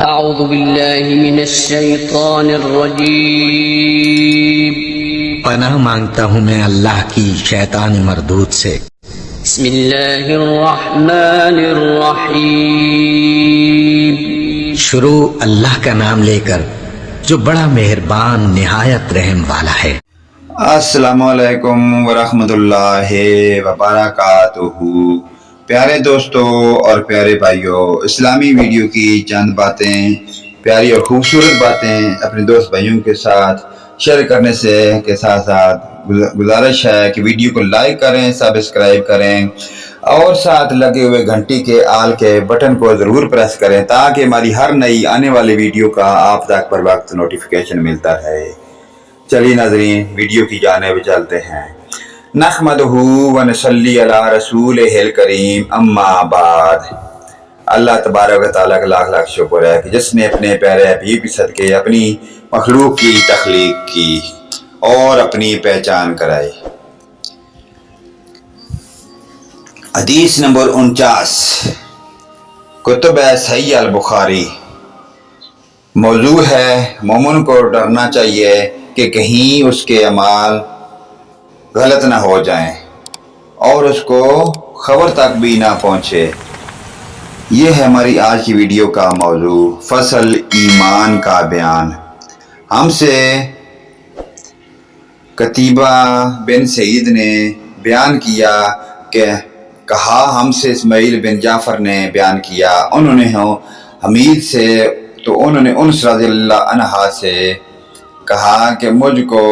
اعوذ باللہ من الشیطان الرجیم پناہ مانگتا ہوں میں اللہ کی شیطان مردود سے۔ بسم اللہ الرحمن الرحیم شروع اللہ کا نام لے کر جو بڑا مہربان نہایت رحم والا ہے۔ السلام علیکم ورحمۃ اللہ وبرکاتہ۔ پیارے دوستوں اور پیارے بھائیوں، اسلامی ویڈیو کی چند باتیں، پیاری اور خوبصورت باتیں اپنے دوست بھائیوں کے ساتھ شیئر کرنے کے ساتھ ساتھ گزارش ہے کہ ویڈیو کو لائک کریں، سبسکرائب کریں اور ساتھ لگے ہوئے گھنٹی کے آل کے بٹن کو ضرور پریس کریں تاکہ ہماری ہر نئی آنے والی ویڈیو کا آپ تک پر وقت نوٹیفیکیشن ملتا رہے۔ چلیے ناظرین، ویڈیو کی جانب چلتے ہیں۔ نحمدہ ونصلی علی رسولہ الکریم، اما بعد۔ اللہ تبارک و تعالیٰ کا لاکھ لاکھ شکر ہے کہ جس نے اپنے پیارے حبیب کے صدقے اپنی مخلوق کی تخلیق کی اور اپنی پہچان کرائی۔ حدیث نمبر 49، کتب صحیح البخاری۔ موضوع ہے مومن کو ڈرنا چاہیے کہ کہیں اس کے اعمال غلط نہ ہو جائیں اور اس کو خبر تک بھی نہ پہنچے۔ یہ ہے ہماری آج کی ویڈیو کا موضوع، فصل ایمان کا بیان۔ ہم سے قتیبہ بن سعید نے بیان کیا کہ کہا، ہم سے اسماعیل بن جعفر نے بیان کیا، انہوں نے حمید سے، تو انہوں نے انس رضی اللہ عنہ سے کہا کہ مجھ کو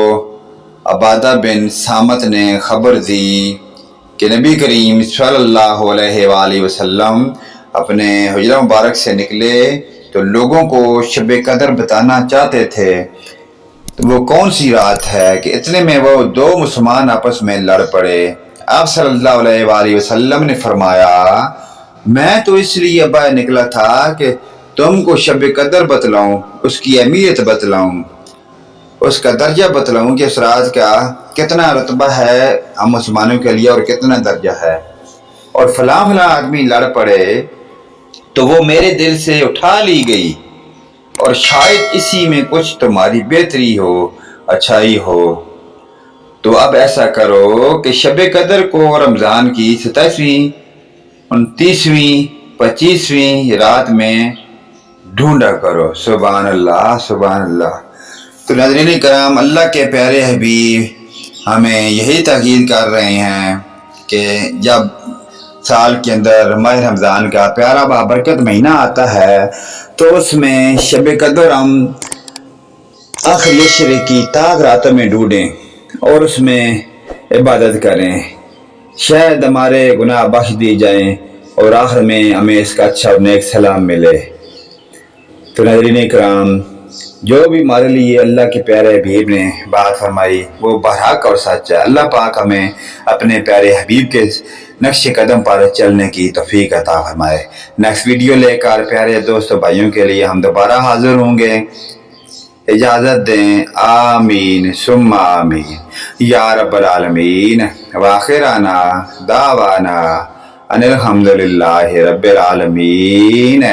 عبادہ بن صامت نے خبر دی کہ نبی کریم صلی اللہ علیہ وآلہ وسلم اپنے حجرہ مبارک سے نکلے تو لوگوں کو شب قدر بتانا چاہتے تھے۔ تو وہ کون سی رات ہے کہ اتنے میں وہ دو مسلمان آپس میں لڑ پڑے۔ آپ صلی اللہ علیہ وآلہ وسلم نے فرمایا، میں تو اس لیے باہر نکلا تھا کہ تم کو شب قدر بتلاؤں، اس کی اہمیت بتلاؤں، اس کا درجہ بتلاؤں کہ اس رات کا کتنا رتبہ ہے ہم مسلمانوں کے لیے اور کتنا درجہ ہے۔ اور فلاں فلاں آدمی لڑ پڑے تو وہ میرے دل سے اٹھا لی گئی، اور شاید اسی میں کچھ تمہاری بہتری ہو، اچھائی ہو۔ تو اب ایسا کرو کہ شب قدر کو رمضان کی 27ویں، 29ویں، 25ویں رات میں ڈھونڈا کرو۔ سبحان اللہ، سبحان اللہ۔ تو ناظرین کرام، اللہ کے پیارے حبیب ہمیں یہی تاکید کر رہے ہیں کہ جب سال کے اندر ماہ رمضان کا پیارا بابرکت مہینہ آتا ہے تو اس میں شب قدر ہم آخری عشرے کی تاک راتوں میں ڈھونڈیں اور اس میں عبادت کریں، شاید ہمارے گناہ بخش دی جائیں اور آخر میں ہمیں اس کا اچھا اور نیک سلام ملے۔ تو ناظرین کرام، جو بھی ہمارے لیے اللہ کے پیارے حبیب نے بات فرمائی وہ برحق اور سچ ہے۔ اللہ پاک ہمیں اپنے پیارے حبیب کے نقش قدم پر چلنے کی توفیق عطا فرمائے۔ نیکسٹ ویڈیو لے کر پیارے دوستوں بھائیوں کے لیے ہم دوبارہ حاضر ہوں گے۔ اجازت دیں، آمین ثم آمین یا رب العالمین۔ وآخرنا دعوانا ان الحمدللہ رب العالمین۔